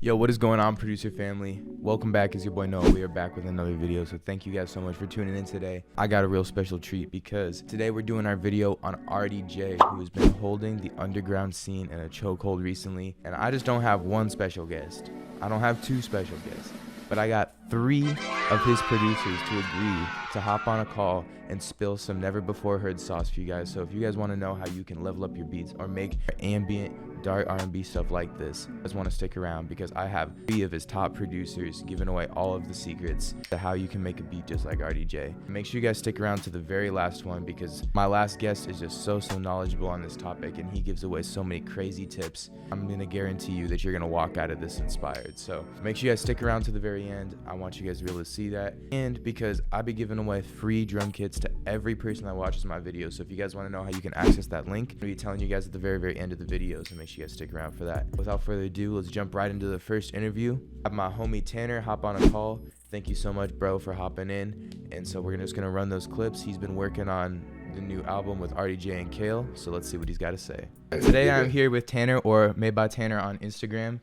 Yo, what is going on, producer family? Welcome back. It's your boy Noah. We are back with another video, so thank you guys so much for tuning in today. I got a real special treat because today we're doing our video on Artie J, who has been holding the underground scene in a chokehold recently. And I just don't have one special guest. I don't have two special guests, but I got 3 of his producers to agree to hop on a call and spill some never before heard sauce for you guys. So if you guys want to know how you can level up your beats or make ambient dark R&B stuff like this, you guys want to stick around because I have 3 of his top producers giving away all of the secrets to how you can make a beat just like Artie J. Make sure you guys stick around to the very last one because my last guest is just so knowledgeable on this topic and he gives away so many crazy tips. I'm gonna guarantee you that you're gonna walk out of this inspired. So make sure you guys stick around to the very end. I want you guys to be able to see that, and because I be giving away free drum kits to every person that watches my videos. So if you guys want to know how you can access that link, I'm gonna be telling you guys at the very end of the video, so make sure you guys stick around for that. Without further ado, let's jump right into the first interview. I have my homie Tanner hop on a call. Thank you so much, bro, for hopping in. And so we're just gonna run those clips. He's been working on the new album with Artie J and Kale, so let's see what he's got to say. Today I'm here with Tanner, or Made by Tanner on Instagram.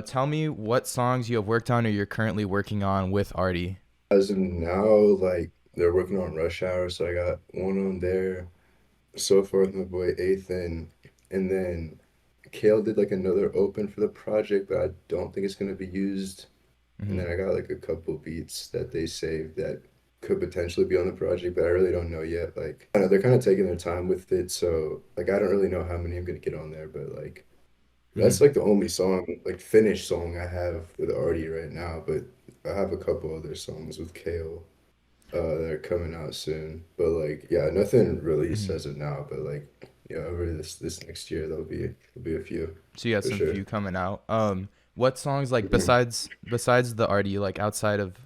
Tell me what songs you have worked on or you're currently working on with Artie. As of now, like they're working on Rush Hour, so I got one on there. So far with my boy Ethan, and then Kale did like another open for the project, but I don't think it's gonna be used. And then I got like a couple beats that they saved that could potentially be on the project, but I really don't know yet. Like I know they're kind of taking their time with it, so like I don't really know how many I'm gonna get on there, but like that's like the only song, like finished song I have with Artie right now, but I have a couple other songs with Kale that are coming out soon. But like yeah, nothing released as of now, but like yeah, over this next year there'll be a few So you got for some sure. few coming out. What songs, like Mhm. besides the Artie, like outside of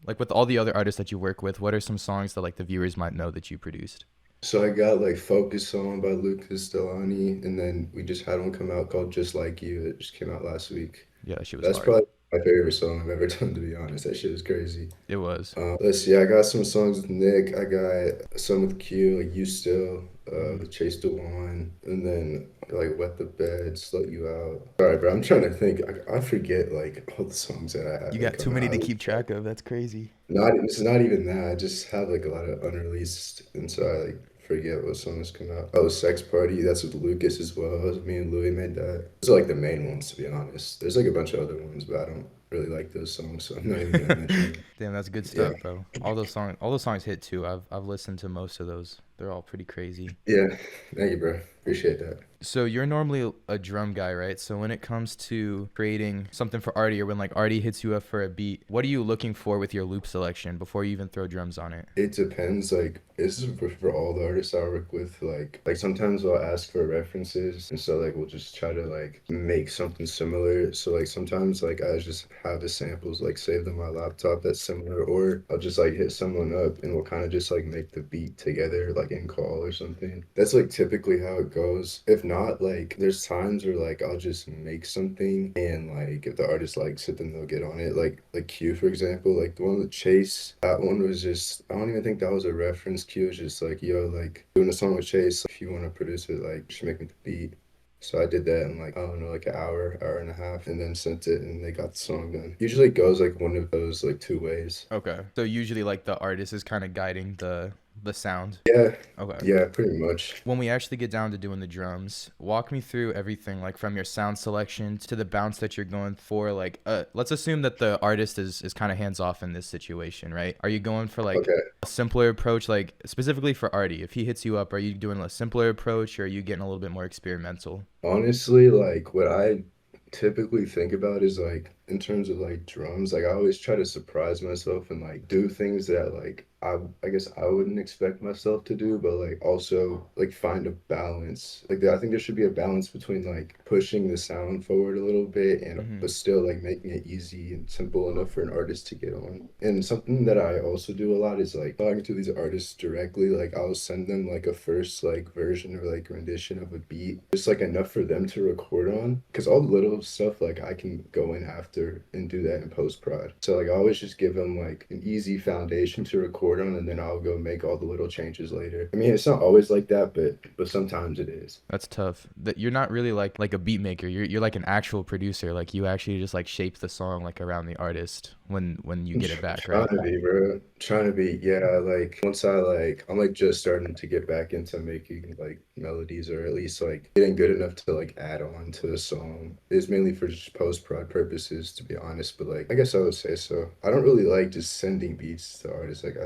like with all the other artists that you work with, what are some songs that like the viewers might know that you produced? So I got like Focus Song by Lucas Delani, and then we just had one come out called Just Like You. It just came out last week. Yeah, that shit was That's hard. probably my favorite song I've ever done, to be honest. That shit is crazy. It was. Let's see, I got some songs with Nick. I got some with Q, like You Still, with Chase DeWan, and then like Wet the Bed, Slow You Out. All right, bro, I'm trying to think. I forget like all the songs that I have You like got too coming many to out. keep track of. That's crazy. Not, it's not even that. I just have like a lot of unreleased, and so I like forget what songs come out. Oh, Sex Party, that's with Lucas as well. Me and Louis made that. Those are like the main ones, to be honest. There's like a bunch of other ones, but I don't really like those songs, so I'm not even gonna mention them. Damn, that's good Yeah. stuff, bro. All those songs hit too. I've listened to most of those. They're all pretty crazy. Yeah. Thank you, bro. Appreciate that. So you're normally a drum guy, right? So when it comes to creating something for Artie, or when like Artie hits you up for a beat, what are you looking for with your loop selection before you even throw drums on it? It depends. Like this is for all the artists I work with. Like sometimes I'll ask for references, and so like we'll just try to like make something similar. So like sometimes like I just have the samples like saved on my laptop that's similar, or I'll just like hit someone up and we'll kind of just like make the beat together like in call or something. That's like typically how it goes. If not, like there's times where like I'll just make something and like if the artist likes it, then they'll get on it. Like Q for example, like the one with Chase, that one was just I don't even think that was a reference. Q was just like, yo, like doing a song with Chase, if you want to produce it, like just make me the beat. So I did that in like I don't know, like an hour and a half, and then sent it, and they got the song done. Usually it goes like one of those like 2 ways. Okay. So usually like the artist is kind of guiding the sound. Yeah, Okay. yeah, pretty much. When we actually get down to doing the drums, walk me through everything, like from your sound selection to the bounce that you're going for. Like, let's assume that the artist is kind of hands off in this situation, right? Are you going for like Okay. a simpler approach, like specifically for Artie? If he hits you up, are you doing a simpler approach, or are you getting a little bit more experimental? Honestly, like what I typically think about is like in terms of like drums, like I always try to surprise myself and like do things that like I guess I wouldn't expect myself to do, but like also like find a balance. Like I think there should be a balance between like pushing the sound forward a little bit and but still like making it easy and simple enough for an artist to get on. And something that I also do a lot is like talking to these artists directly. Like I'll send them like a first like version or like rendition of a beat, just like enough for them to record on. Because all the little stuff like I can go in after and do that in post prod. So like I always just give them like an easy foundation to record record them, and then I'll go make all the little changes later. I mean, it's not always like that, but sometimes it is. That's tough. That you're not really like a beat maker. You're like an actual producer. Like you actually just like shape the song like around the artist when you get it back, right? Trying to be, bro. Trying to be, yeah. Like once I'm like just starting to get back into making like melodies, or at least like getting good enough to like add on to the song. It's mainly for just post-prod purposes, to be honest. But like, I guess I would say so. I don't really like just sending beats to artists. Like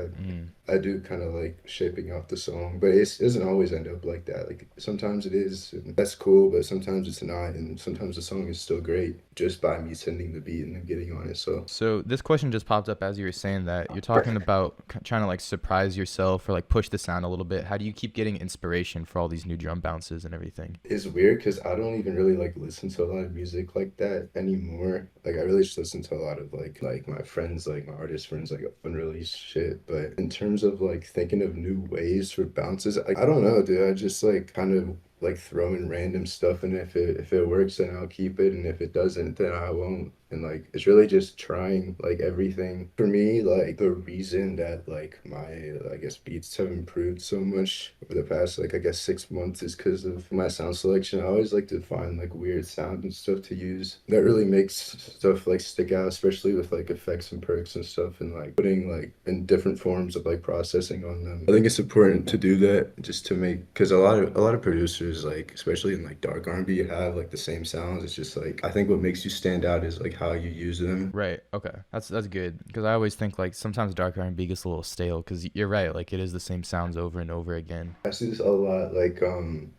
I do kind of like shaping out the song, but it doesn't always end up like that. Like sometimes it is, and that's cool, but sometimes it's not, and sometimes the song is still great just by me sending the beat and then getting on it. So this question just popped up as you were saying that. You're talking about trying to like surprise yourself or like push the sound a little bit. How do you keep getting inspiration for all these new drum bounces and everything? It's weird because I don't even really like listen to a lot of music like that anymore. Like I really just listen to a lot of like my friends, like my artist friends, like unreleased shit. But in terms of like thinking of new ways for bounces, I don't know, dude. I just like kind of like throw in random stuff, and if it works, then I'll keep it, and if it doesn't, then I won't. And like it's really just trying like everything. For me, like the reason that like my I guess beats have improved so much over the past like I guess 6 months is because of my sound selection. I always like to find like weird sounds and stuff to use that really makes stuff like stick out, especially with like effects and perks and stuff, and like putting like in different forms of like processing on them. I think it's important to do that just to make, because a lot of producers, like especially in like dark R&B, have like the same sounds. It's just like I think what makes you stand out is like how you use them. Right. Okay. That's good, because I always think like sometimes dark R&B gets a little stale, because you're right, like it is the same sounds over and over again. I see this a lot, like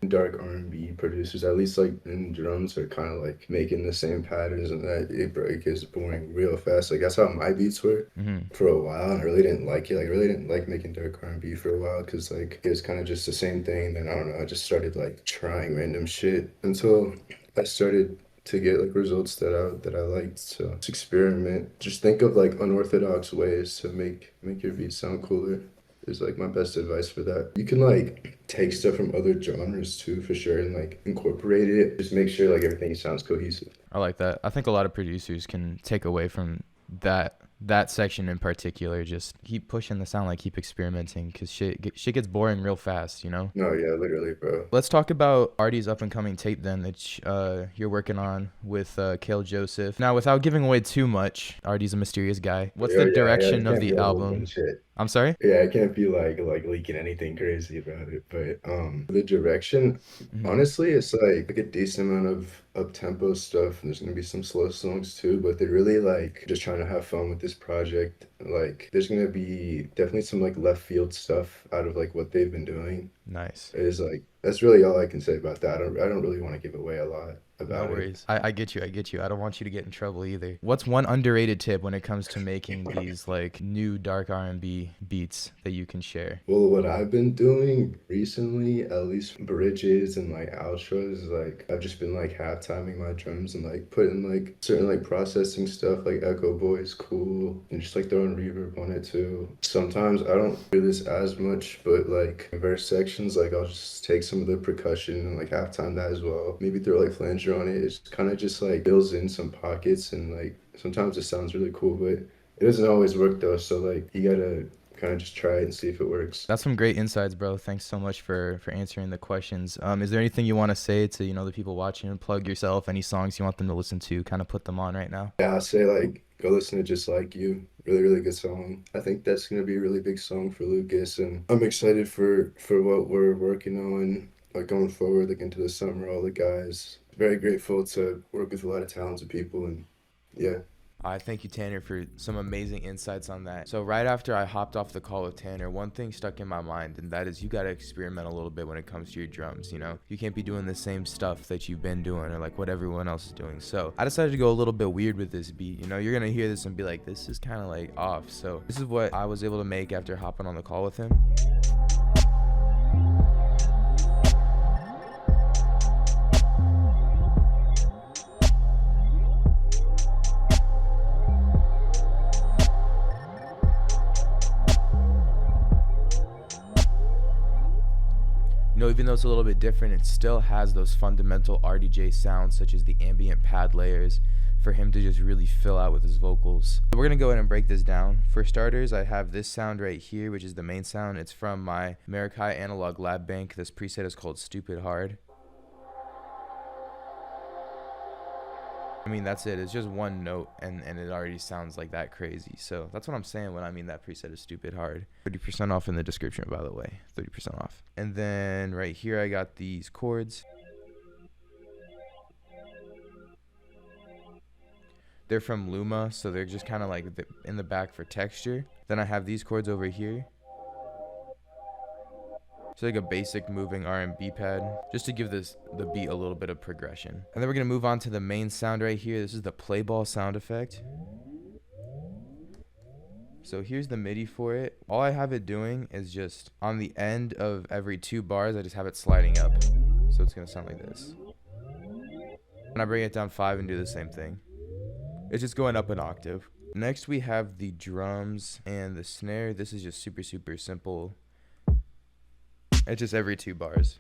dark R&B producers, at least like in drums, are kind of like making the same patterns, and that it gets boring real fast. Like that's how my beats were for a while, and I really didn't like it. Like I really didn't like making dark R&B for a while, because like it was kind of just the same thing. Then I don't know, I just started like trying random shit until I started to get like results that I liked. So just experiment. Just think of like unorthodox ways to make your beats sound cooler is like my best advice for that. You can like take stuff from other genres too, for sure, and like incorporate it. Just make sure like everything sounds cohesive. I like that. I think a lot of producers can take away from that section in particular. Just keep pushing the sound, like keep experimenting, because shit gets boring real fast, you know? No, yeah, literally, bro. Let's talk about Artie's up and coming tape then that you're working on with Kale Joseph. Now, without giving away too much, Artie's a mysterious guy. What's the direction of the album? I'm sorry? Yeah, I can't be like leaking anything crazy about it, but the direction, honestly, it's like a decent amount of up-tempo stuff, and there's gonna be some slow songs too, but they're really like just trying to have fun with this project. Like there's gonna be definitely some like left field stuff out of like what they've been doing. Nice. It is like that's really all I can say about that. I don't really want to give away a lot about No worries. I get you. I don't want you to get in trouble either. What's one underrated tip when it comes to making these like new dark R&B beats that you can share? Well, what I've been doing recently, at least bridges and like outros, is like I've just been like half timing my drums and like putting like certain like processing stuff like echo voice, cool, and just like throwing reverb on it too. Sometimes I don't do this as much, but like verse sections, like I'll just take some of the percussion and like half time that as well. Maybe throw like flanger on it. It's kind of just like fills in some pockets, and like sometimes it sounds really cool, but it doesn't always work though. So like you gotta kind of just try it and see if it works. That's some great insights, bro. Thanks so much for answering the questions. Is there anything you want to say to the people watching? Plug yourself, any songs you want them to listen to, kind of put them on right now? Yeah, I'll say like go listen to Just Like You. Really good song. I think that's gonna be a really big song for Lucas, and I'm excited for what we're working on like going forward, like into the summer. All the guys, very grateful to work with a lot of talented people, and yeah. Thank you, Tanner, for some amazing insights on that. So right after I hopped off the call with Tanner, one thing stuck in my mind, and that is you got to experiment a little bit when it comes to your drums, You can't be doing the same stuff that you've been doing or like what everyone else is doing. So I decided to go a little bit weird with this beat. You're going to hear this and be like, this is kind of like off. So this is what I was able to make after hopping on the call with him. Even though it's a little bit different, it still has those fundamental Artie J sounds, such as the ambient pad layers, for him to just really fill out with his vocals. So we're gonna go ahead and break this down. For starters, I have this sound right here, which is the main sound. It's from my Marikai Analog Lab Bank. This preset is called Stupid Hard. I mean, that's it. It's just one note, and it already sounds like that crazy. So that's what I'm saying when I mean that preset is stupid hard. 30% off in the description, by the way. 30% off. And then right here, I got these chords. They're from Luma, so they're just kind of like in the back for texture. Then I have these chords over here. It's like a basic moving R&B pad, just to give the beat a little bit of progression. And then we're gonna move on to the main sound right here. This is the play ball sound effect. So here's the MIDI for it. All I have it doing is just on the end of every 2 bars, I just have it sliding up. So it's gonna sound like this. And I bring it down 5 and do the same thing. It's just going up an octave. Next we have the drums and the snare. This is just super simple. It's just every 2 bars.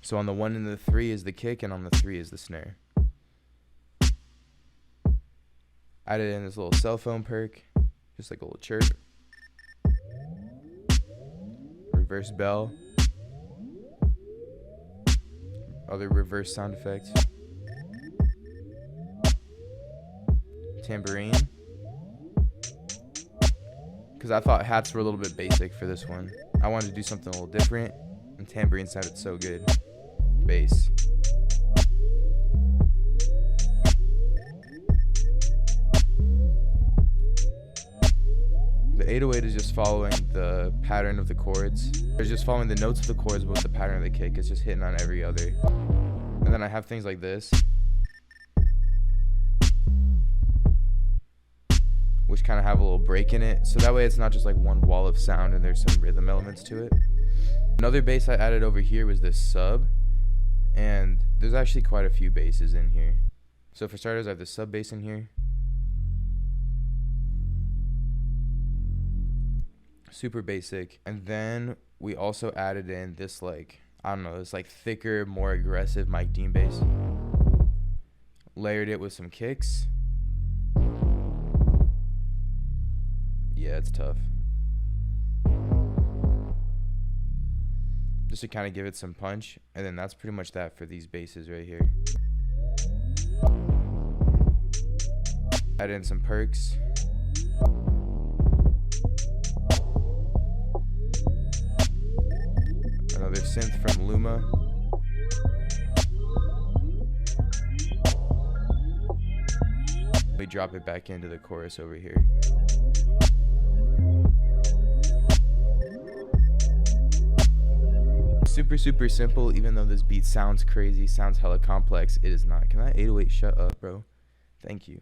So on the 1 and the 3 is the kick, and on the 3 is the snare. Added in this little cell phone perk, just like a little chirp. Reverse bell. Other reverse sound effects. Tambourine. Because I thought hats were a little bit basic for this one. I wanted to do something a little different, and tambourine sounded so good. Bass. The 808 is just following the pattern of the chords. It's just following the notes of the chords, but with the pattern of the kick. It's just hitting on every other. And then I have things like this, which kind of have a little break in it, so that way it's not just like one wall of sound and there's some rhythm elements to it. Another bass I added over here was this sub, and there's actually quite a few basses in here. So for starters, I have the sub bass in here. Super basic. And then we also added in this, like, I don't know, this like thicker, more aggressive Mike Dean bass. Layered it with some kicks. Yeah, it's tough. Just to kind of give it some punch, and then that's pretty much that for these basses right here. Add in some perks. Another synth from Luma. We drop it back into the chorus over here. Super simple, even though this beat sounds crazy, sounds hella complex, it is not. Can that 808 shut up, bro? Thank you.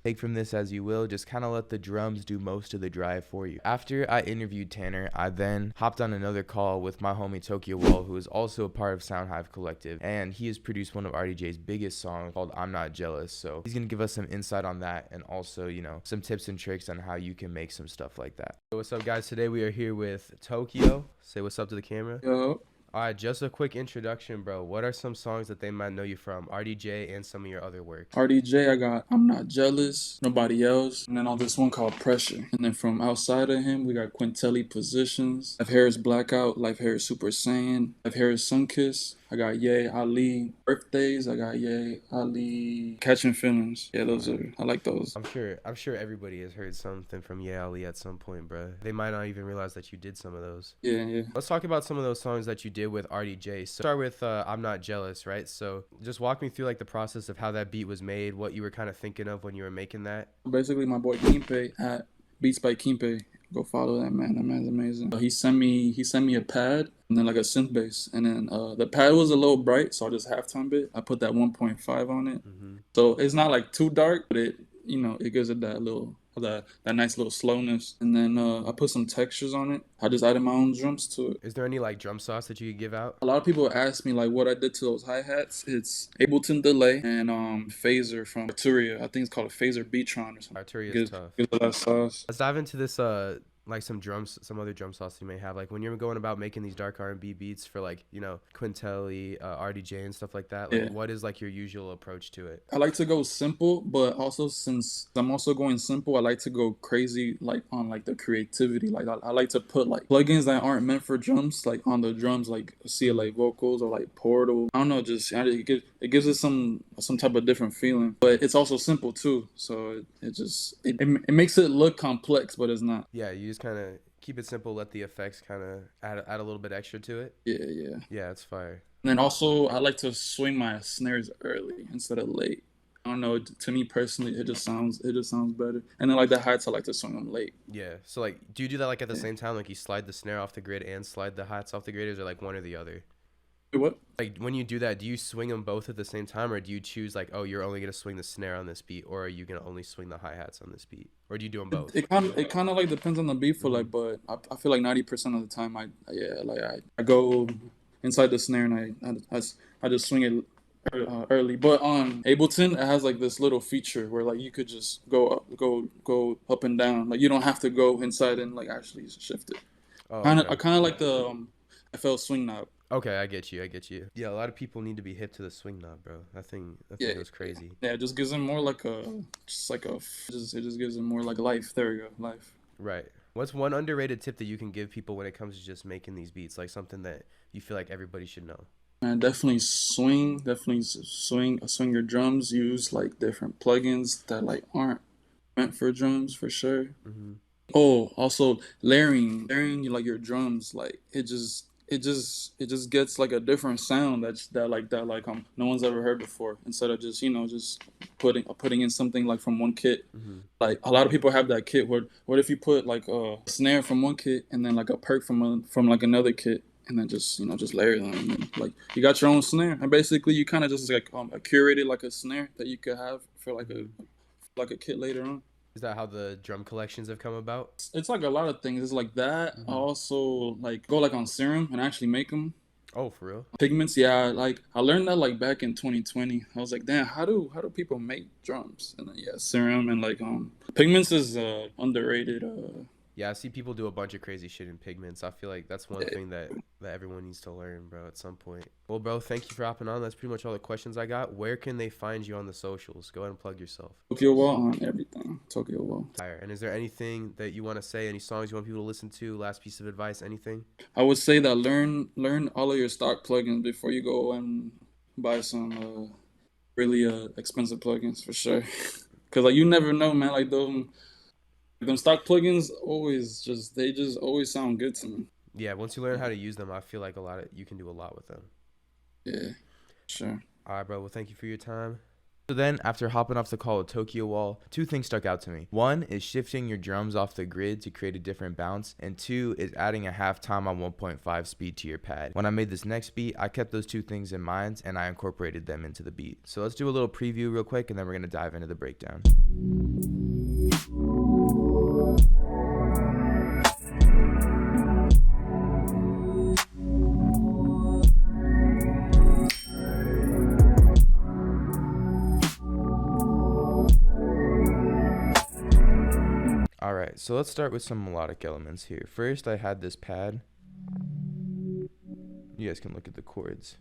Take from this as you will, just kind of let the drums do most of the drive for you. After I interviewed Tanner, I then hopped on another call with my homie Tokyo Wall, who is also a part of Sounhive Collective, and he has produced one of Artie J's biggest songs called I'm Not Jealous. So he's gonna give us some insight on that, and also, you know, some tips and tricks on how you can make some stuff like that. So what's up, guys? Today we are here with Tokyo. Say what's up to the camera. Yo. All right, just a quick introduction, bro. What are some songs that they might know you from, Artie J, and some of your other work? Artie J, I got I'm Not Jealous, Nobody Else, and then on this one called Pressure. And then from outside of him, we got Quintelli Positions, Life Hair is Blackout, Life Hair is Super Saiyan, Life Hair is Sunkiss. I got Ye, Ali, Birthdays. I got Ye, Ali, Catching Feelings. Yeah, those are, I like those. I'm sure everybody has heard something from Ye Ali at some point, bro. They might not even realize that you did some of those. Yeah. Let's talk about some of those songs that you did with Artie J. So start with I'm Not Jealous, right? So just walk me through like the process of how that beat was made, what you were kind of thinking of when you were making that. Basically, my boy Kimpe at Beats by Kimpe. Go follow that man. That man's amazing. He sent me a pad and then like a synth bass, and then the pad was a little bright, so I just halftime it. I put that 1.5 on it, so it's not like too dark, but it, you know, it gives it that little that nice little slowness. And then I put some textures on it. I just added my own drums to it. Is there any like drum sauce that you could give out? A lot of people ask me like what I did to those hi-hats. It's Ableton delay and phaser from Arturia. I think it's called a phaser Beatron or something. Arturia is tough. Gives it that sauce. Let's dive into this like some other drum sauce you may have, like when you're going about making these dark R&B beats for like, you know, Quintelli, Artie J and stuff like that, like Yeah. what is like your usual approach to it? I like to go simple, but also since I'm also going simple, I like to go crazy like on like the creativity. Like I like to put like plugins that aren't meant for drums, like on the drums, like CLA vocals or like Portal. I don't know, it gives it some type of different feeling. But it's also simple too, so it makes it look complex, but it's not. Yeah, you just kind of keep it simple, let the effects kind of add a little bit extra to it. Yeah. Yeah, it's fire. And then also, I like to swing my snares early instead of late. I don't know. To me personally, it just sounds better. And then like the hi-hats, I like to swing them late. Yeah. So like, do you do that like at the same time? Like you slide the snare off the grid and slide the hi-hats off the grid, or is it like one or the other? What? Like when you do that, do you swing them both at the same time, or do you choose like, oh, you're only gonna swing the snare on this beat, or are you gonna only swing the hi-hats on this beat, or do you do them both? It kind of like depends on the beat for like, but I feel like 90% of the time I go inside the snare and I just swing it early. But on Ableton, it has like this little feature where like you could just go up and down. Like you don't have to go inside and like actually shift it. Oh, I okay. kind of like the FL swing knob. Okay, I get you. Yeah, a lot of people need to be hip to the swing knob, bro. That thing goes crazy. Yeah, it just gives them more like it just gives them more like life. There we go, life. Right. What's one underrated tip that you can give people when it comes to just making these beats? Like something that you feel like everybody should know? Man, definitely swing your drums. Use like different plugins that like aren't meant for drums for sure. Mm-hmm. Oh, also layering like your drums, like it just gets like a different sound that no one's ever heard before. Instead of just just putting in something like from one kit. Mm-hmm. Like a lot of people have that kit. What if you put like a snare from one kit and then like a perk from like another kit, and then just layer them, and then, like you got your own snare, and basically you kind of just like curated like a snare that you could have for like a kit later on. Is that how the drum collections have come about? It's like a lot of things. It's like that. I also like go like on Serum and actually make them. Oh, for real? Pigments, yeah. Like I learned that like back in 2020. I was like, damn, how do people make drums? And then Serum and like Pigments is underrated. Yeah, I see people do a bunch of crazy shit in Pigments. I feel like that's one thing that everyone needs to learn, bro, at some point. Well, bro, thank you for hopping on. That's pretty much all the questions I got. Where can they find you on the socials? Go ahead and plug yourself. Tokyo Wall on everything. Tokyo Wall. And is there anything that you want to say? Any songs you want people to listen to? Last piece of advice? Anything? I would say that learn all of your stock plugins before you go and buy some really expensive plugins for sure. Cause like you never know, man. Like them stock plugins they just always sound good to me. Yeah, once you learn how to use them, I feel like you can do a lot with them. Yeah, sure. All right, bro. Well, thank you for your time. So then, after hopping off the call with Tokyo Wall, two things stuck out to me. One is shifting your drums off the grid to create a different bounce, and two is adding a halftime on 1.5 speed to your pad. When I made this next beat, I kept those two things in mind, and I incorporated them into the beat. So let's do a little preview real quick, and then we're going to dive into the breakdown. Alright, so let's start with some melodic elements here. First, I had this pad. You guys can look at the chords.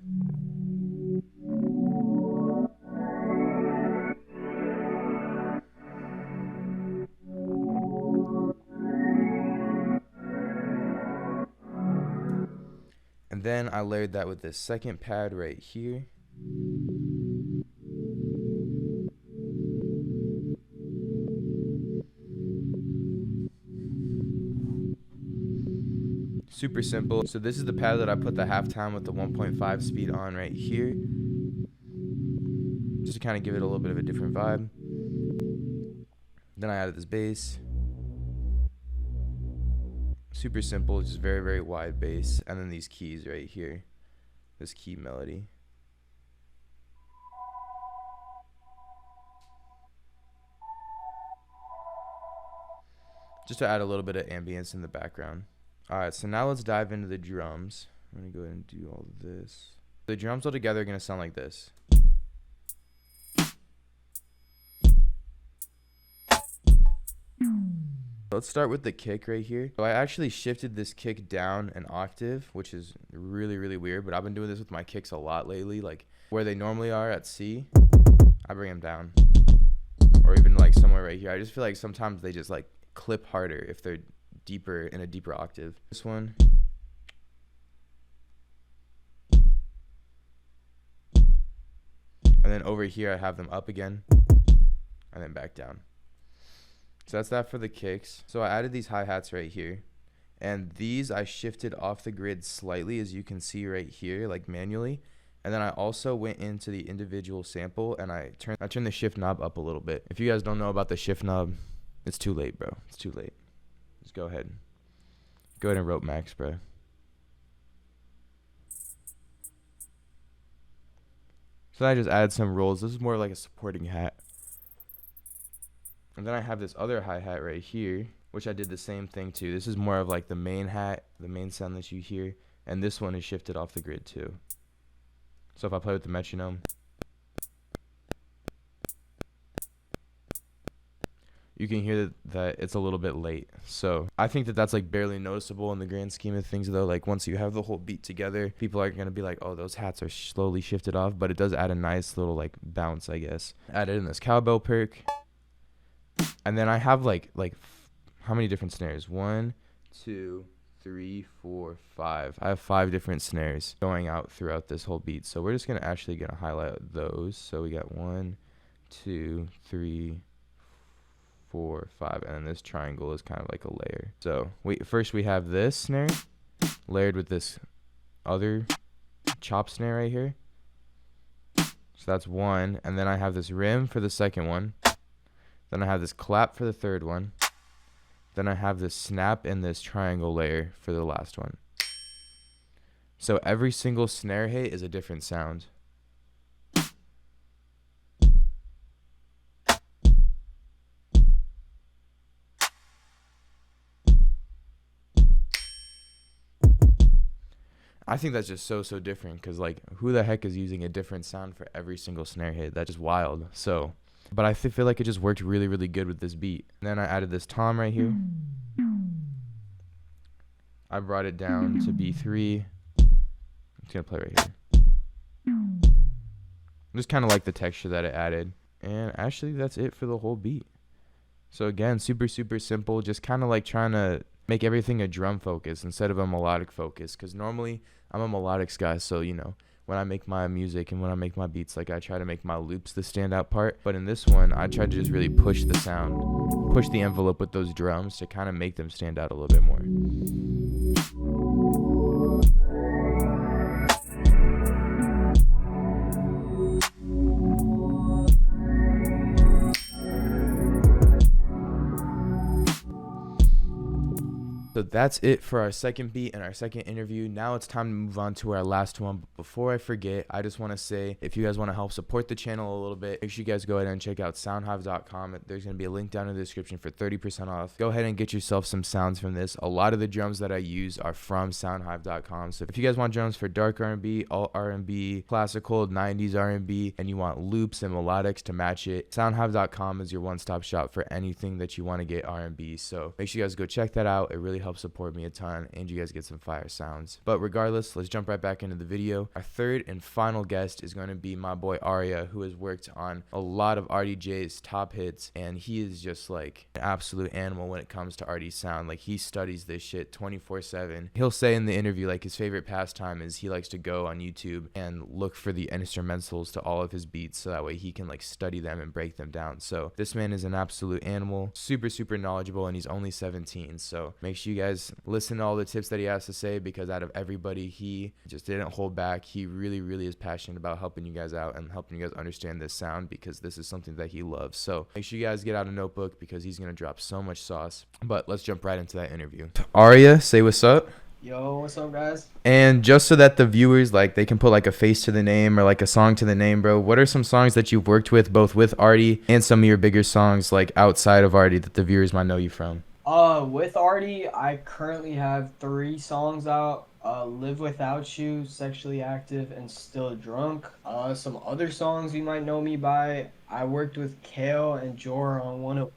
And then I layered that with this second pad right here. Super simple. So this is the pad that I put the halftime with the 1.5 speed on right here, just to kind of give it a little bit of a different vibe. Then I added this bass. Super simple, just very, very wide bass. And then these keys right here, this key melody. Just to add a little bit of ambience in the background. Alright, so now let's dive into the drums. I'm going to go ahead and do all of this. The drums all together are going to sound like this. Let's start with the kick right here. So I actually shifted this kick down an octave, which is really, really weird, but I've been doing this with my kicks a lot lately. Like where they normally are at C, I bring them down. Or even like somewhere right here. I just feel like sometimes they just like clip harder if they're deeper in a deeper octave. This one. And then over here I have them up again and then back down. So that's that for the kicks. So I added these hi-hats right here, and these I shifted off the grid slightly, as you can see right here, like manually. And then I also went into the individual sample and I turned the shift knob up a little bit. If you guys don't know about the shift knob, it's too late, bro. It's too late. Just go ahead and rope max, bro. So I just added some rolls. This is more like a supporting hat. And then I have this other hi-hat right here, which I did the same thing too. This is more of like the main hat, the main sound that you hear. And this one is shifted off the grid too. So if I play with the metronome, you can hear that it's a little bit late. So I think that that's like barely noticeable in the grand scheme of things though. Like once you have the whole beat together, people are going to be like, oh, those hats are slowly shifted off. But it does add a nice little like bounce, I guess. Added in this cowbell perk. And then I have like how many different snares? 1, 2, 3, 4, 5. I have 5 different snares going out throughout this whole beat. So we're just gonna highlight those. So we got 1, 2, 3, 4, 5, and then this triangle is kind of like a layer. So first we have this snare layered with this other chop snare right here. So that's 1, and then I have this rim for the second one. Then I have this clap for the third one. Then I have this snap and this triangle layer for the last one. So every single snare hit is a different sound. I think that's just so different, because like who the heck is using a different sound for every single snare hit? That's just wild. So but I feel like it just worked really, really good with this beat. And then I added this tom right here. I brought it down to B3. I'm just going to play right here. I just kind of like the texture that it added. And actually, that's it for the whole beat. So again, super simple. Just kind of like trying to make everything a drum focus instead of a melodic focus. Because normally, I'm a melodics guy, so, you know, when I make my music and when I make my beats, like I try to make my loops the standout part. But in this one, I tried to just really push the sound, push the envelope with those drums to kind of make them stand out a little bit more. So that's it for our second beat and our second interview. Now it's time to move on to our last one. But before I forget, I just want to say, if you guys want to help support the channel a little bit, make sure you guys go ahead and check out soundhive.com. There's going to be a link down in the description for 30% off. Go ahead and get yourself some sounds from this. A lot of the drums that I use are from soundhive.com. So if you guys want drums for dark R&B, alt R&B, classical, 90s R&B, and you want loops and melodics to match it, soundhive.com is your one-stop shop for anything that you want to get R&B. So make sure you guys go check that out. It really help support me a ton, and you guys get some fire sounds. But regardless, let's jump right back into the video. Our third and final guest is going to be my boy Arya, who has worked on a lot of Artie J's top hits, and he is just like an absolute animal when it comes to Artie's sound. Like, he studies this shit 24/7. He'll say in the interview, like, his favorite pastime is he likes to go on YouTube and look for the instrumentals to all of his beats, so that way he can like study them and break them down. So this man is an absolute animal, super knowledgeable, and he's only 17. So make sure you guys listen to all the tips that he has to say, because out of everybody, he just didn't hold back. He really is passionate about helping you guys out and helping you guys understand this sound, because this is something that he loves. So make sure you guys get out a notebook, because he's gonna drop so much sauce. But let's jump right into that interview. Arya, say what's up. Yo, what's up, guys? And just so that the viewers, like, they can put like a face to the name or like a song to the name, bro, what are some songs that you've worked with, both with Artie and some of your bigger songs like outside of Artie, that the viewers might know you from? With Artie, I currently have 3 songs out. Live Without You, Sexually Active, and Still Drunk. Some other songs you might know me by. I worked with Kale and Jor on one of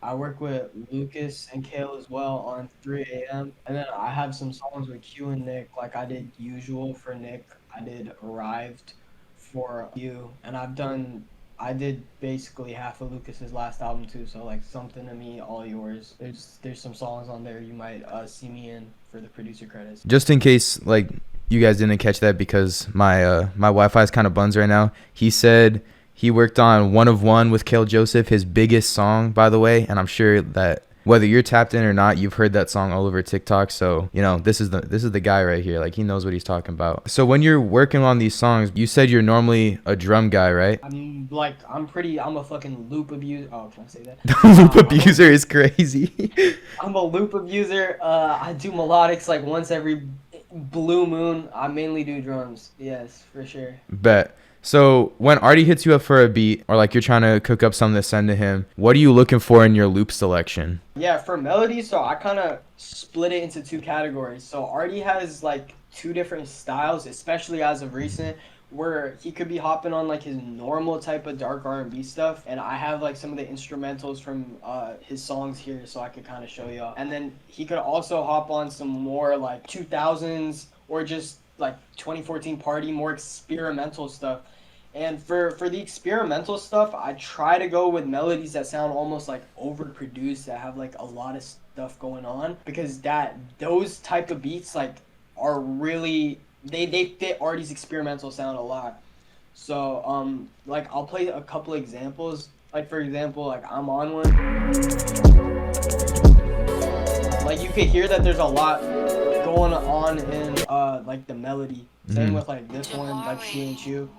I work with Lucas and Kale as well on 3 a.m. And then I have some songs with Q and Nick, like I did Usual for Nick. I did Arrived for you. And I did basically half of Lucas's last album too. So like Something to Me, All Yours. There's some songs on there you might see me in for the producer credits. Just in case, like, you guys didn't catch that because my Wi-Fi is kind of buns right now. He said he worked on One of One with Kale Joseph, his biggest song, by the way. And I'm sure that whether you're tapped in or not, you've heard that song all over TikTok. So, you know, this is the guy right here. Like, he knows what he's talking about. So when you're working on these songs, you said you're normally a drum guy, right? I'm a fucking loop abuser. Oh, can I say that? Loop abuser is crazy. I'm a loop abuser. I do melodics like once every blue moon. I mainly do drums. Yes, for sure. Bet. So when Artie hits you up for a beat, or like you're trying to cook up something to send to him, what are you looking for in your loop selection? Yeah, for melodies, so I kind of split it into two categories. So Artie has like two different styles, especially as of recent, where he could be hopping on like his normal type of dark R&B stuff, and I have like some of the instrumentals from his songs here, so I could kind of show y'all. And then he could also hop on some more like 2000s or just like 2014 party, more experimental stuff. And for the experimental stuff, I try to go with melodies that sound almost like overproduced, that have like a lot of stuff going on, because those type of beats like are really they fit Artie's experimental sound a lot. So like I'll play a couple examples. Like for example, like I'm on one. Like you could hear that there's a lot going on in like the melody. Same with like this one, like She Ain't You.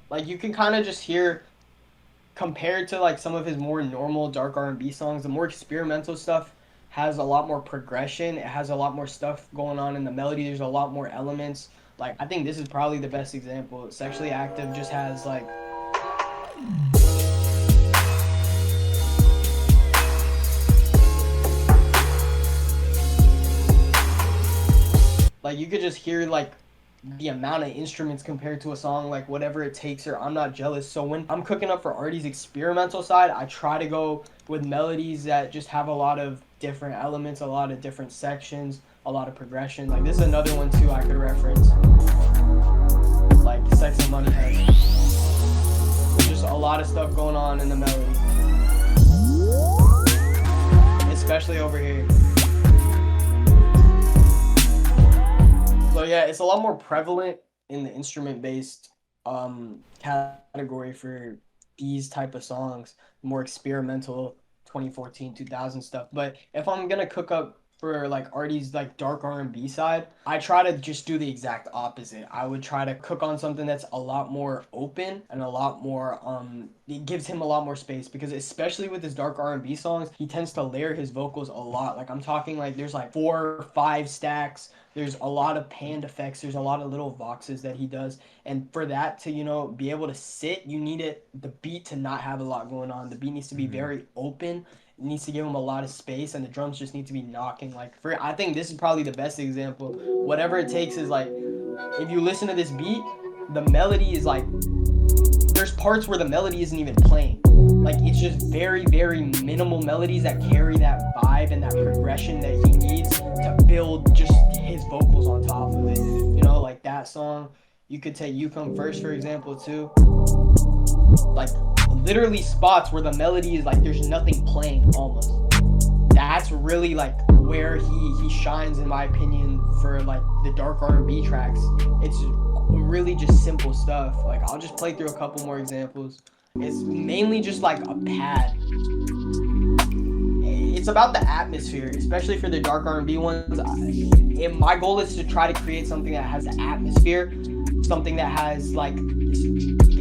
Like you can kind of just hear, compared to like some of his more normal dark R&B songs, the more experimental stuff has a lot more progression. It has a lot more stuff going on in the melody. There's a lot more elements. Like I think this is probably the best example. Sexually Active just has like you could just hear like the amount of instruments compared to a song like Whatever It Takes or I'm Not Jealous. So when I'm cooking up for Artie's experimental side, I try to go with melodies that just have a lot of different elements, a lot of different sections, a lot of progression. Like this is another one too I could reference. Like Sex and Money has just a lot of stuff going on in the melody. Especially over here. So yeah, it's a lot more prevalent in the instrument-based category for these type of songs, more experimental 2014, 2000 stuff. But if I'm gonna cook up for like Artie's like dark R&B side, I try to just do the exact opposite. I would try to cook on something that's a lot more open and a lot more it gives him a lot more space, because especially with his dark R&B songs, he tends to layer his vocals a lot. Like I'm talking like there's like 4 or 5 stacks. There's a lot of panned effects. There's a lot of little voxes that he does. And for that to, you know, be able to sit, you need the beat to not have a lot going on. The beat needs to be very open. It needs to give him a lot of space, and the drums just need to be knocking. Like I think this is probably the best example. Whatever It Takes is like, if you listen to this beat, the melody is like, there's parts where the melody isn't even playing. Like it's just very, very minimal melodies that carry that vibe and that progression that he needs to build just his vocals on top of it. You know, like that song, you could take You Come First, for example, too. Like literally spots where the melody is like there's nothing playing almost. That's really like where he shines, in my opinion, for like the dark R&B tracks. It's really just simple stuff. Like I'll just play through a couple more examples. It's mainly just like a pad. It's about the atmosphere, especially for the dark R&B ones. My goal is to try to create something that has the atmosphere, something that has like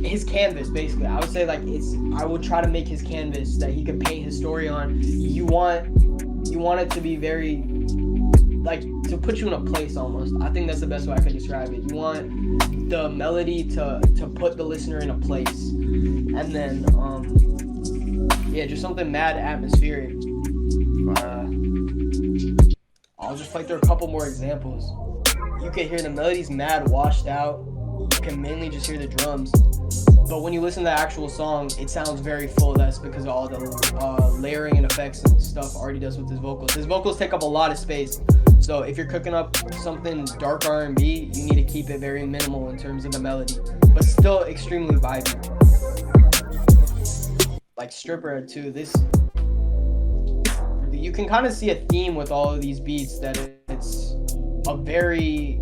his canvas, basically. I would say like I would try to make his canvas that he could paint his story on. You want it to be very like to put you in a place almost. I think that's the best way I could describe it. You want the melody to put the listener in a place, and then yeah, just something mad atmospheric. I'll just play through a couple more examples. you can hear the melodies mad washed out. You can mainly just hear the drums. But when you listen to the actual song, it sounds very full. That's because of all the layering and effects and stuff Artie does with his vocals. His vocals take up a lot of space. So if you're cooking up something dark R&B, you need to keep it very minimal in terms of the melody, but still extremely vibey. Like Stripper too, you can kind of see a theme with all of these beats, that it's a very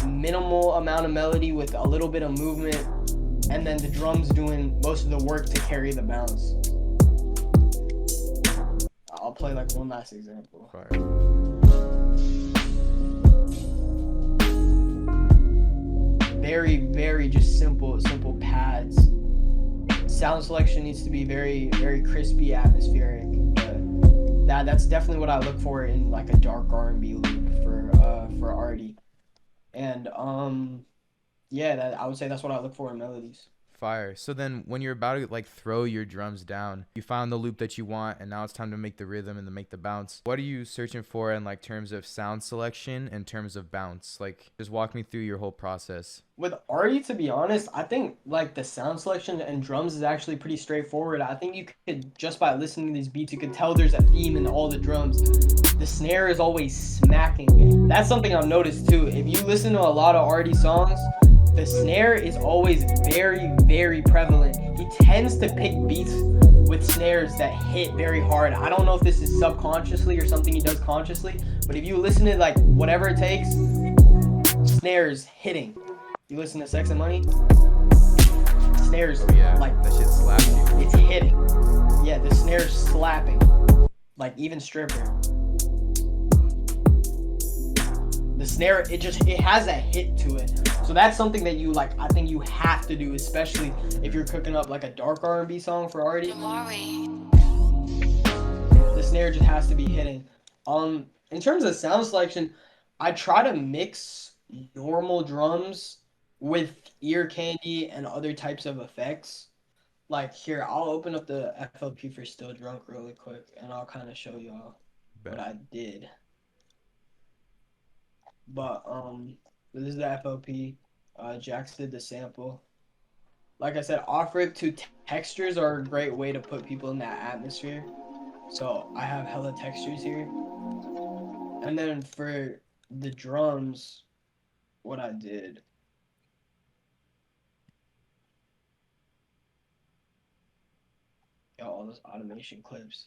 minimal amount of melody with a little bit of movement, and then the drums doing most of the work to carry the bounce. I'll play like one last example. Very, very just simple pads. Sound selection needs to be very, very crispy, atmospheric. But that's definitely what I look for in like a dark R&B loop for Artie. And yeah, I would say that's what I look for in melodies. Fire. So then when you're about to like throw your drums down, you found the loop that you want, and now it's time to make the rhythm and to make the bounce. What are you searching for in like terms of sound selection and terms of bounce? Like, just walk me through your whole process. With Artie, to be honest, I think like the sound selection and drums is actually pretty straightforward. I think you could, just by listening to these beats, you could tell there's a theme in all the drums. The snare is always smacking. That's something I've noticed too. If you listen to a lot of Artie songs, the snare is always very, very prevalent. He tends to pick beats with snares that hit very hard. I don't know if this is subconsciously or something he does consciously, but if you listen to like Whatever It Takes, snares hitting. You listen to Sex and Money, snares, like that shit slaps you. It's hitting. Yeah, the snare's slapping. Like even Stripper. The snare, it has a hit to it. So that's something that you like, I think you have to do, especially if you're cooking up like a dark R&B song for Artie. The snare just has to be hitting. In terms of sound selection, I try to mix normal drums with ear candy and other types of effects. Like here, I'll open up the FLP for Still Drunk really quick, and I'll kind of show y'all what I did. But this is the FLP. Jax did the sample. Like I said, off-rip to textures are a great way to put people in that atmosphere. So I have hella textures here. And then for the drums, what I did. Got all those automation clips.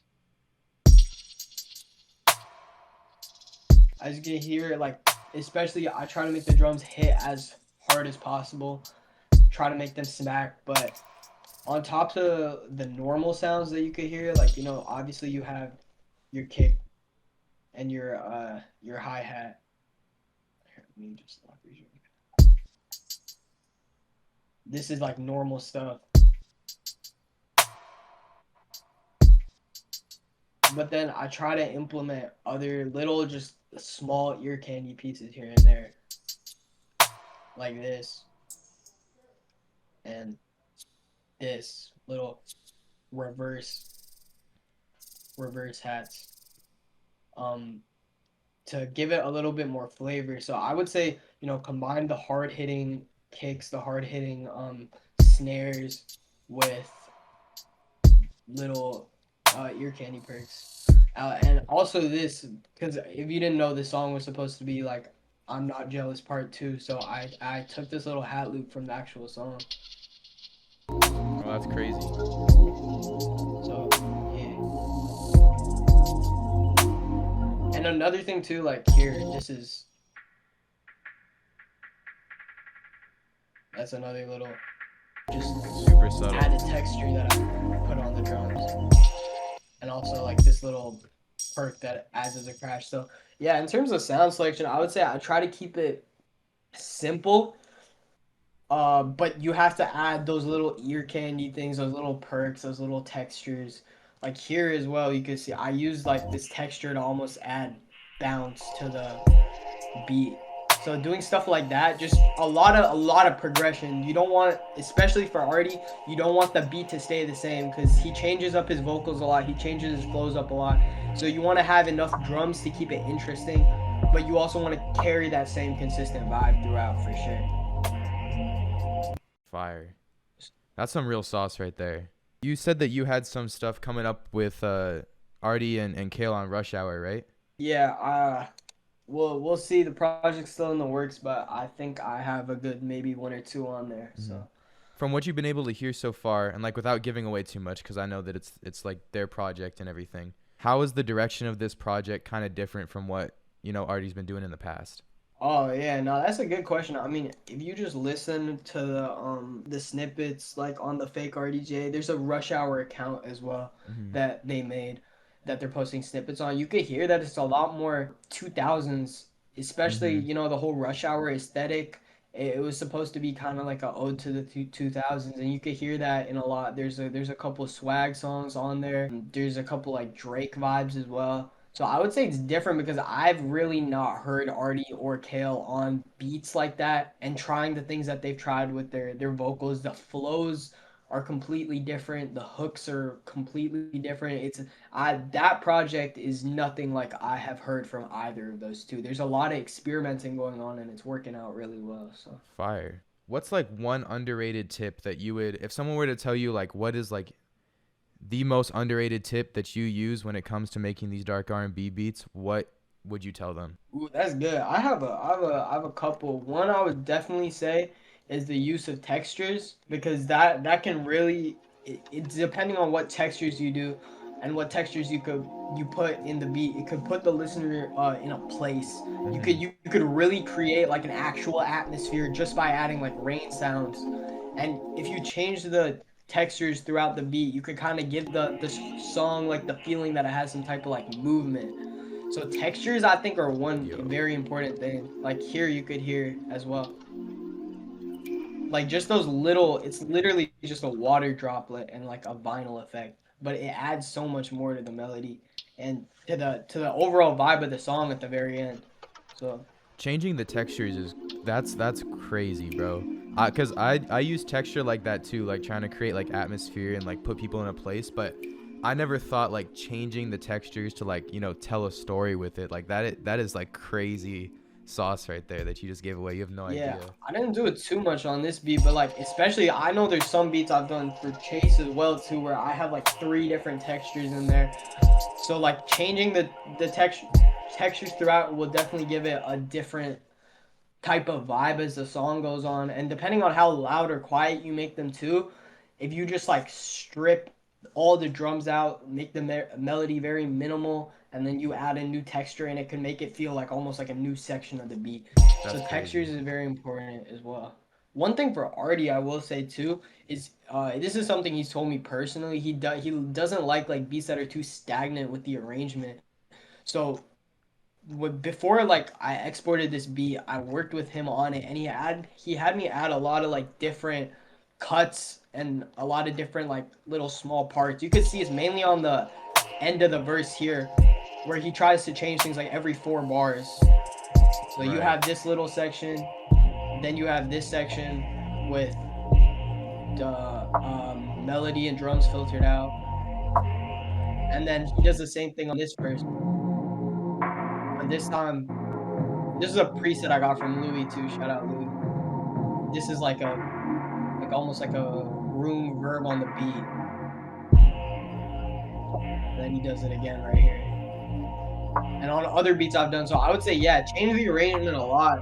As you can hear, like, especially I try to make the drums hit as hard as possible, try to make them smack, but on top of the normal sounds that you could hear, like, you know, obviously you have your kick and your hi-hat. Here, let me just lock these. This is like normal stuff. But then I try to implement other little, just small ear candy pieces here and there. Like this. And this little reverse hats. To give it a little bit more flavor. So I would say, you know, combine the hard hitting kicks, the hard hitting snares with little ear candy perks. And also this, because if you didn't know, this song was supposed to be like I'm Not Jealous Part 2, so I took this little hat loop from the actual song. Oh, that's crazy. So yeah. And another thing too, like here, that's another little just super subtle added texture that I put on the drums. And also like this little perk that adds as a crash. So yeah, in terms of sound selection, I would say I try to keep it simple. But you have to add those little ear candy things, those little perks, those little textures. Like here as well, you can see I use like this texture to almost add bounce to the beat. So doing stuff like that, just a lot of progression. You don't want, especially for Artie, you don't want the beat to stay the same because he changes up his vocals a lot. He changes his flows up a lot. So you want to have enough drums to keep it interesting, but you also want to carry that same consistent vibe throughout for sure. Fire. That's some real sauce right there. You said that you had some stuff coming up with Artie and Kale on Rush Hour, right? Yeah, we'll see. The project's still in the works, but I think I have a good maybe one or two on there. So From what you've been able to hear so far, and like without giving away too much, because I know that it's like their project and everything, how is the direction of this project kind of different from what, you know, Artie's been doing in the past? oh yeah, no, that's a good question. I mean, if you just listen to the snippets like on the fake Artie J, there's a Rush Hour account as well that they made that they're posting snippets on. You could hear that it's a lot more 2000s, especially you know the whole Rush Hour aesthetic. It was supposed to be kind of like a ode to the 2000s, and you could hear that in a lot. There's a couple of swag songs on there. There's a couple like Drake vibes as well. So I would say it's different because I've really not heard Artie or Kale on beats like that and trying the things that they've tried with their vocals. The flows are completely different. The hooks are completely different. That project is nothing like I have heard from either of those two. There's a lot of experimenting going on and it's working out really well. So Fire. What's like one underrated tip that you would, if someone were to tell you like what is like the most underrated tip that you use when it comes to making these dark R&B beats, what would you tell them? ooh, that's good. I have a couple. One I would definitely say is the use of textures because that can really it's depending on what textures you do and what textures you put in the beat. It could put the listener in a place. You could really create like an actual atmosphere just by adding like rain sounds. And if you change the textures throughout the beat, you could kind of give the song like the feeling that it has some type of like movement. So textures I think are one very important thing. Like here you could hear as well. Like just those little, it's literally just a water droplet and like a vinyl effect, but it adds so much more to the melody and to the overall vibe of the song at the very end. So Changing the textures is that's crazy, bro. Cause I use texture like that too, like trying to create like atmosphere and like put people in a place, but I never thought like changing the textures to like, you know, tell a story with it. Like that is like crazy sauce right there that you just gave away. You have no idea. I didn't do it too much on this beat, but like especially I know there's some beats I've done for Chase as well too where I have like 3 different textures in there. So like changing the textures throughout will definitely give it a different type of vibe as the song goes on, and depending on how loud or quiet you make them too, if you just like strip all the drums out, make the melody very minimal, and then you add a new texture and it can make it feel like almost like a new section of the beat. So textures is very important as well. One thing for Artie I will say too is this is something he's told me personally. He doesn't like beats that are too stagnant with the arrangement. So before like I exported this beat, I worked with him on it, and he had me add a lot of like different cuts and a lot of different like little small parts. You could see it's mainly on the end of the verse here, where he tries to change things like every 4 bars. So you have this little section, then you have this section with the melody and drums filtered out, and then he does the same thing on this verse. This time, this is a preset I got from Louis too. Shout out Louis. This is like almost like a room verb on the beat. And then he does it again right here. And on other beats I've done, so I would say change the arrangement a lot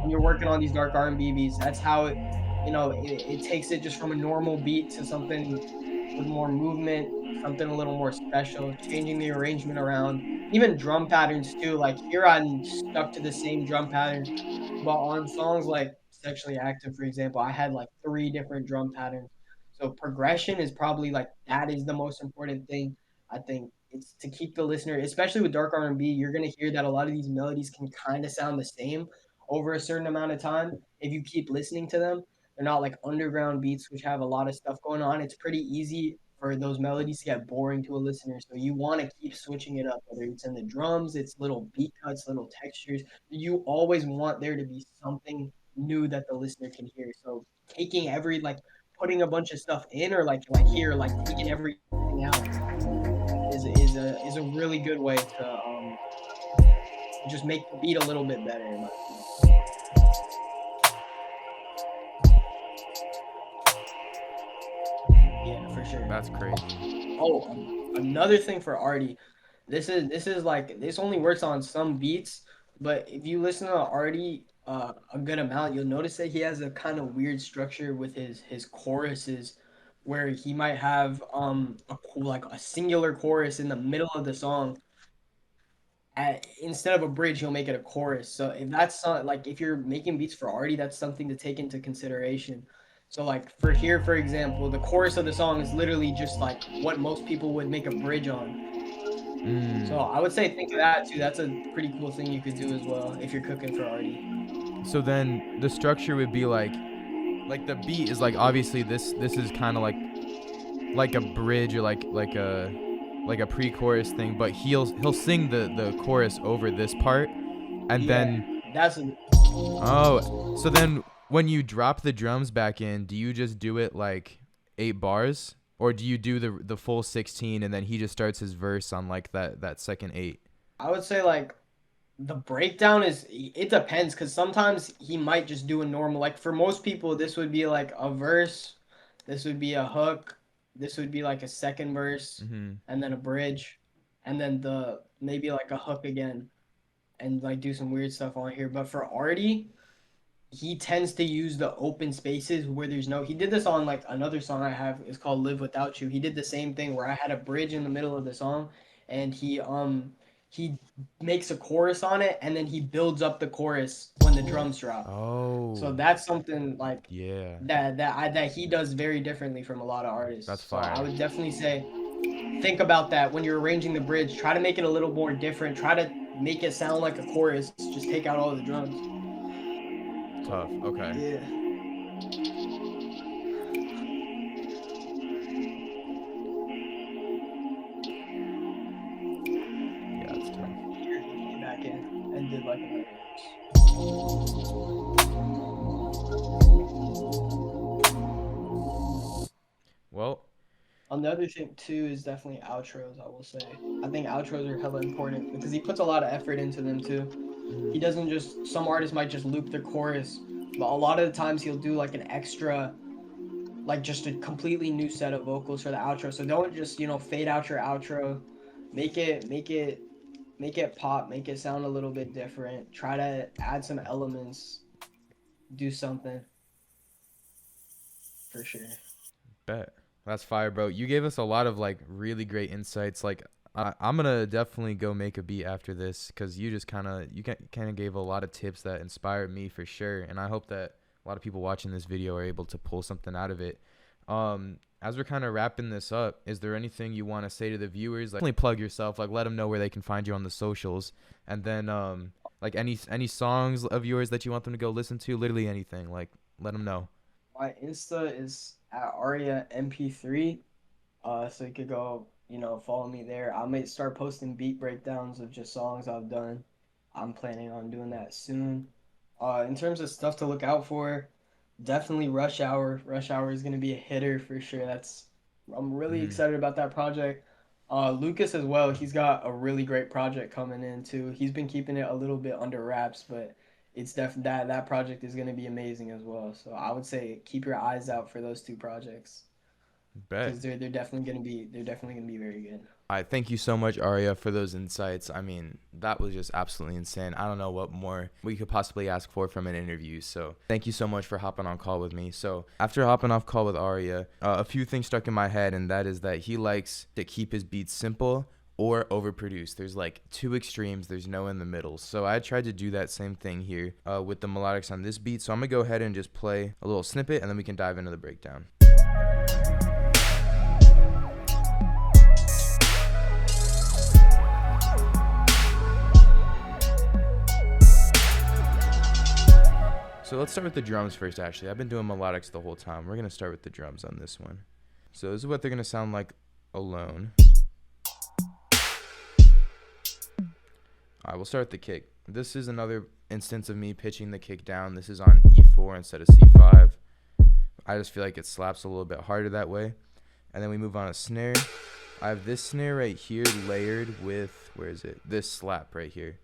when you're working on these dark R&B beats. That's how it, it takes it just from a normal beat to something with more movement, something a little more special. Changing the arrangement around. Even drum patterns too. Like here I'm stuck to the same drum pattern, but on songs like Sexually Active, for example, I had like 3 different drum patterns. So progression is probably like that is the most important thing. I think it's to keep the listener, especially with dark R&B, you're gonna hear that a lot of these melodies can kind of sound the same over a certain amount of time if you keep listening to them. They're not like underground beats which have a lot of stuff going on. It's pretty easy for those melodies to get boring to a listener. So you want to keep switching it up, whether it's in the drums, it's little beat cuts, little textures. You always want there to be something new that the listener can hear. So taking putting a bunch of stuff in, or like here, like taking everything out is a really good way to just make the beat a little bit better. In my opinion. Yeah, for sure. That's crazy. Oh, another thing for Artie, this is like this only works on some beats, but if you listen to Artie a good amount, you'll notice that he has a kind of weird structure with his choruses, where he might have like a singular chorus in the middle of the song. Instead of a bridge, he'll make it a chorus. So if that's not like if you're making beats for Artie, that's something to take into consideration. So like for here, for example, the chorus of the song is literally just like what most people would make a bridge on. So I would say think of that too. That's a pretty cool thing you could do as well if you're cooking for Artie. So then the structure would be like the beat is like obviously this is kind of like a bridge or like a pre-chorus thing, but he'll sing the chorus over this part, and then that's so then when you drop the drums back in, do you just do it like 8 bars, or do you do the full 16 and then he just starts his verse on like that second 8? I would say like the breakdown it depends, because sometimes he might just do a normal, like for most people this would be like a verse, this would be a hook, this would be like a second verse, and then a bridge, and then maybe like a hook again, and like do some weird stuff on here. But for Artie, he tends to use the open spaces where he did this on like another song I have, it's called Live Without You. He did the same thing where I had a bridge in the middle of the song, and he makes a chorus on it, and then he builds up the chorus when the drums drop. Oh. So that's something like Yeah. that he does very differently from a lot of artists. That's so fire. I would definitely say think about that when you're arranging the bridge. Try to make it a little more different. Try to make it sound like a chorus. Just take out all the drums. Tough. Okay. Yeah. Back in and did like another Well, another thing too is definitely outros. I will say I think outros are hella important because he puts a lot of effort into them too. He doesn't just, some artists might just loop the chorus, but a lot of the times he'll do like an extra, like just a completely new set of vocals for the outro. So don't just fade out your outro. Make it pop, make it sound a little bit different. Try to add some elements. Do something. For sure. bet. That's fire, bro. You gave us a lot of like really great insights. Like I'm gonna definitely go make a beat after this, because you just kind of gave a lot of tips that inspired me for sure, and I hope that a lot of people watching this video are able to pull something out of it. As we're kind of wrapping this up, is there anything you want to say to the viewers? Like, definitely plug yourself, like let them know where they can find you on the socials, and then like any songs of yours that you want them to go listen to, literally anything, like let them know. My Insta is at Arya MP3, so you could go, follow me there. I might start posting beat breakdowns of just songs I've done. I'm planning on doing that soon. In terms of stuff to look out for, definitely Rush Hour. Rush Hour is gonna be a hitter for sure. I'm really excited about that project. Lucas as well. He's got a really great project coming in too. He's been keeping it a little bit under wraps, but it's definitely that project is gonna be amazing as well. So I would say keep your eyes out for those two projects. Bet. Because they're definitely gonna be very good. All right, thank you so much, Arya, for those insights. I mean, that was just absolutely insane. I don't know what more we could possibly ask for from an interview. So thank you so much for hopping on call with me. So after hopping off call with Arya, a few things stuck in my head, and that is that he likes to keep his beats simple or overproduced. There's like two extremes. There's no in the middle. So I tried to do that same thing here with the melodics on this beat. So I'm going to go ahead and just play a little snippet, and then we can dive into the breakdown. So let's start with the drums first, actually. I've been doing melodics the whole time. We're going to start with the drums on this one. So this is what they're going to sound like alone. All right, we'll start with the kick. This is another instance of me pitching the kick down. This is on E4 instead of C5. I just feel like it slaps a little bit harder that way. And then we move on to snare. I have this snare right here layered with, where is it? This slap right here.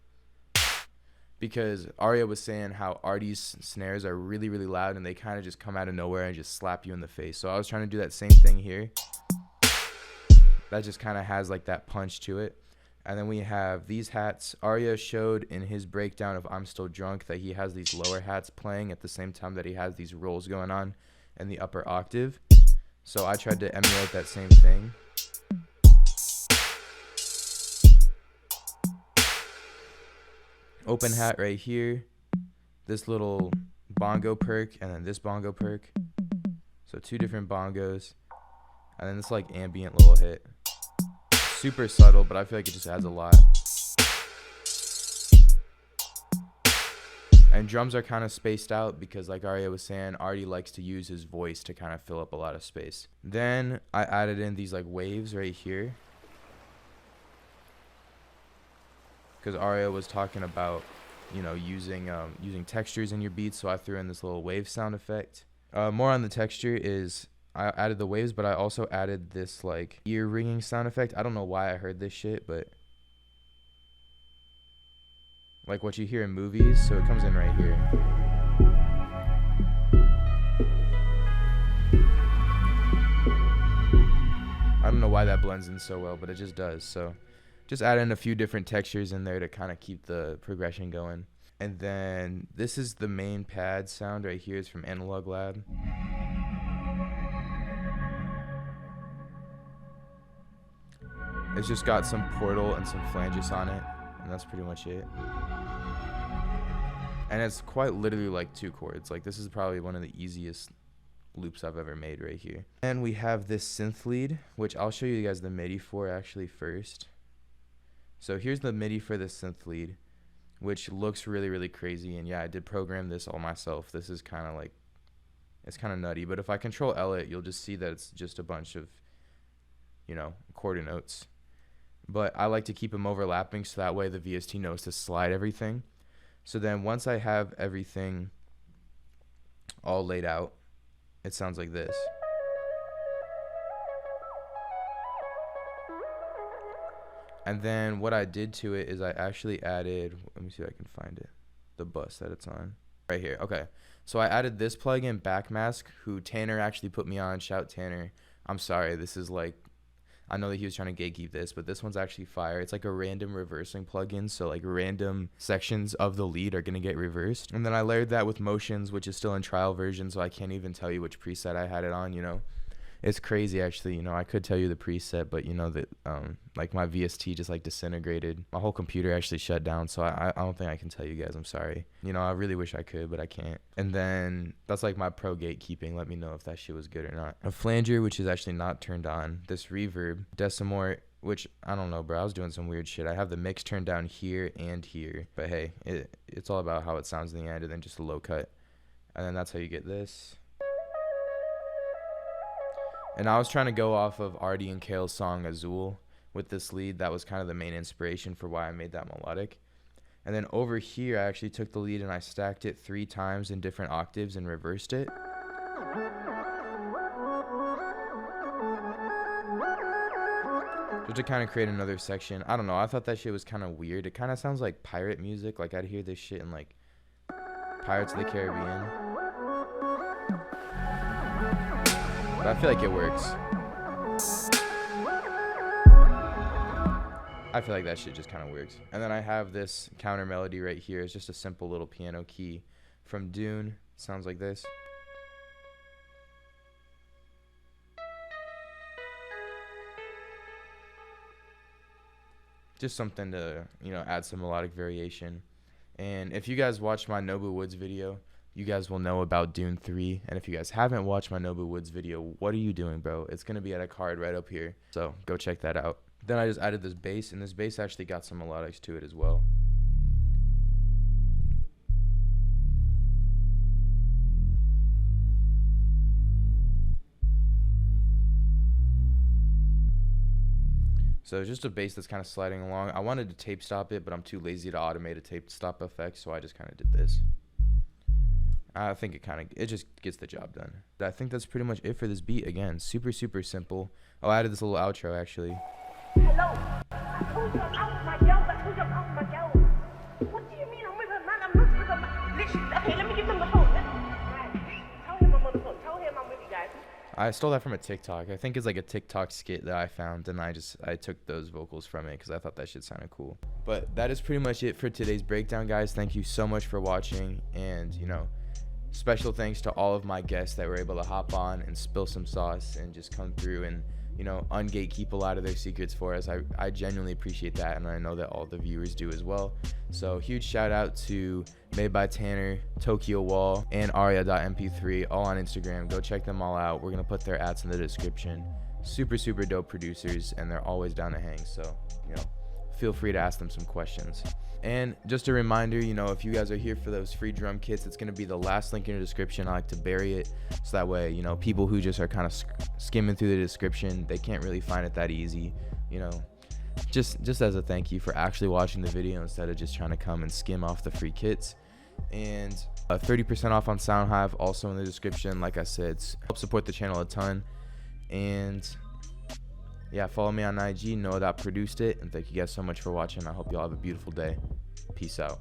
because Arya was saying how Artie's snares are really, really loud and they kind of just come out of nowhere and just slap you in the face. So I was trying to do that same thing here. That just kind of has like that punch to it. And then we have these hats. Arya showed in his breakdown of I'm Still Drunk that he has these lower hats playing at the same time that he has these rolls going on in the upper octave. So I tried to emulate that same thing. Open hat right here. This little bongo perk and then this bongo perk. So 2 different bongos. And then this like ambient little hit. Super subtle, but I feel like it just adds a lot. And drums are kind of spaced out because, like Arya was saying, Artie likes to use his voice to kind of fill up a lot of space. Then I added in these like waves right here, because Arya was talking about, you know, using textures in your beats, so I threw in this little wave sound effect. More on the texture is I added the waves, but I also added this like ear ringing sound effect. I don't know why I heard this shit, but like what you hear in movies, so it comes in right here. I don't know why that blends in so well, but it just does. So just add in a few different textures in there to kind of keep the progression going. And then this is the main pad sound right here. It's from Analog Lab. It's just got some portal and some flanges on it, and that's pretty much it. And it's quite literally like 2 chords. Like this is probably one of the easiest loops I've ever made right here. And we have this synth lead, which I'll show you guys the MIDI for actually first. So here's the MIDI for the synth lead, which looks really, really crazy. And yeah, I did program this all myself. This is kind of like, it's kind of nutty. But if I Control L it, you'll just see that it's just a bunch of, you know, quarter notes. But I like to keep them overlapping so that way the VST knows to slide everything. So then once I have everything all laid out, it sounds like this. And then what I did to it is I actually added, let me see if I can find it, the bus that it's on. Right here, okay. So I added this plugin, Backmask, who Tanner actually put me on. Shout Tanner. I'm sorry, this is like, I know that he was trying to gatekeep this, but this one's actually fire. It's like a random reversing plugin, so like random sections of the lead are going to get reversed. And then I layered that with Motions, which is still in trial version, so I can't even tell you which preset I had it on, you know. It's crazy, actually. You know, I could tell you the preset, but you know that like my VST just like disintegrated. My whole computer actually shut down, so I don't think I can tell you guys. I'm sorry. You know, I really wish I could, but I can't. And then that's like my pro gatekeeping. Let me know if that shit was good or not. A flanger, which is actually not turned on. This reverb, Decimort, which I don't know, bro. I was doing some weird shit. I have the mix turned down here and here, but hey, it's all about how it sounds in the end, and then just a low cut. And then that's how you get this. And I was trying to go off of Artie and Kale's song Azul with this lead. That was kind of the main inspiration for why I made that melodic. And then over here, I actually took the lead and I stacked it 3 times in different octaves and reversed it. Just to kind of create another section. I don't know. I thought that shit was kind of weird. It kind of sounds like pirate music. Like I'd hear this shit in like Pirates of the Caribbean. But I feel like it works. I feel like that shit just kind of works. And then I have this counter melody right here. It's just a simple little piano key from Dune. Sounds like this. Just something to, you know, add some melodic variation. And if you guys watched my Nobu Woods video, you guys will know about Dune 3. And if you guys haven't watched my Nobu Woods video, what are you doing, bro? It's going to be at a card right up here. So go check that out. Then I just added this bass, and this bass actually got some melodics to it as well. So just a bass that's kind of sliding along. I wanted to tape stop it, but I'm too lazy to automate a tape stop effect, so I just kind of did this. I think it just gets the job done. I think that's pretty much it for this beat. Again, super, super simple. Oh, I added this little outro, actually. Hello. Who's your out my girl? Who's your out my girl? What do you mean I'm with a man? I stole that from a TikTok. I think it's like a TikTok skit that I found, and I took those vocals from it because I thought that shit sounded cool. But that is pretty much it for today's breakdown, guys. Thank you so much for watching, and special thanks to all of my guests that were able to hop on and spill some sauce and just come through and ungatekeep a lot of their secrets for us. I genuinely appreciate that, and I know that all the viewers do as well. So huge shout out to Made by Tanner, Tokyo Wall, and Arya.mp3, all on Instagram. Go check them all out. We're gonna put their ads in the description. Super dope producers, and they're always down to hang, so feel free to ask them some questions. And just a reminder, if you guys are here for those free drum kits, it's going to be the last link in the description. I like to bury it so that way, people who just are kind of skimming through the description, they can't really find it that easy, just as a thank you for actually watching the video instead of just trying to come and skim off the free kits. And 30% off on Sounhive also in the description. Like I said, help support the channel a ton. And yeah, follow me on IG, Noah.produced it, and thank you guys so much for watching. I hope you all have a beautiful day. Peace out.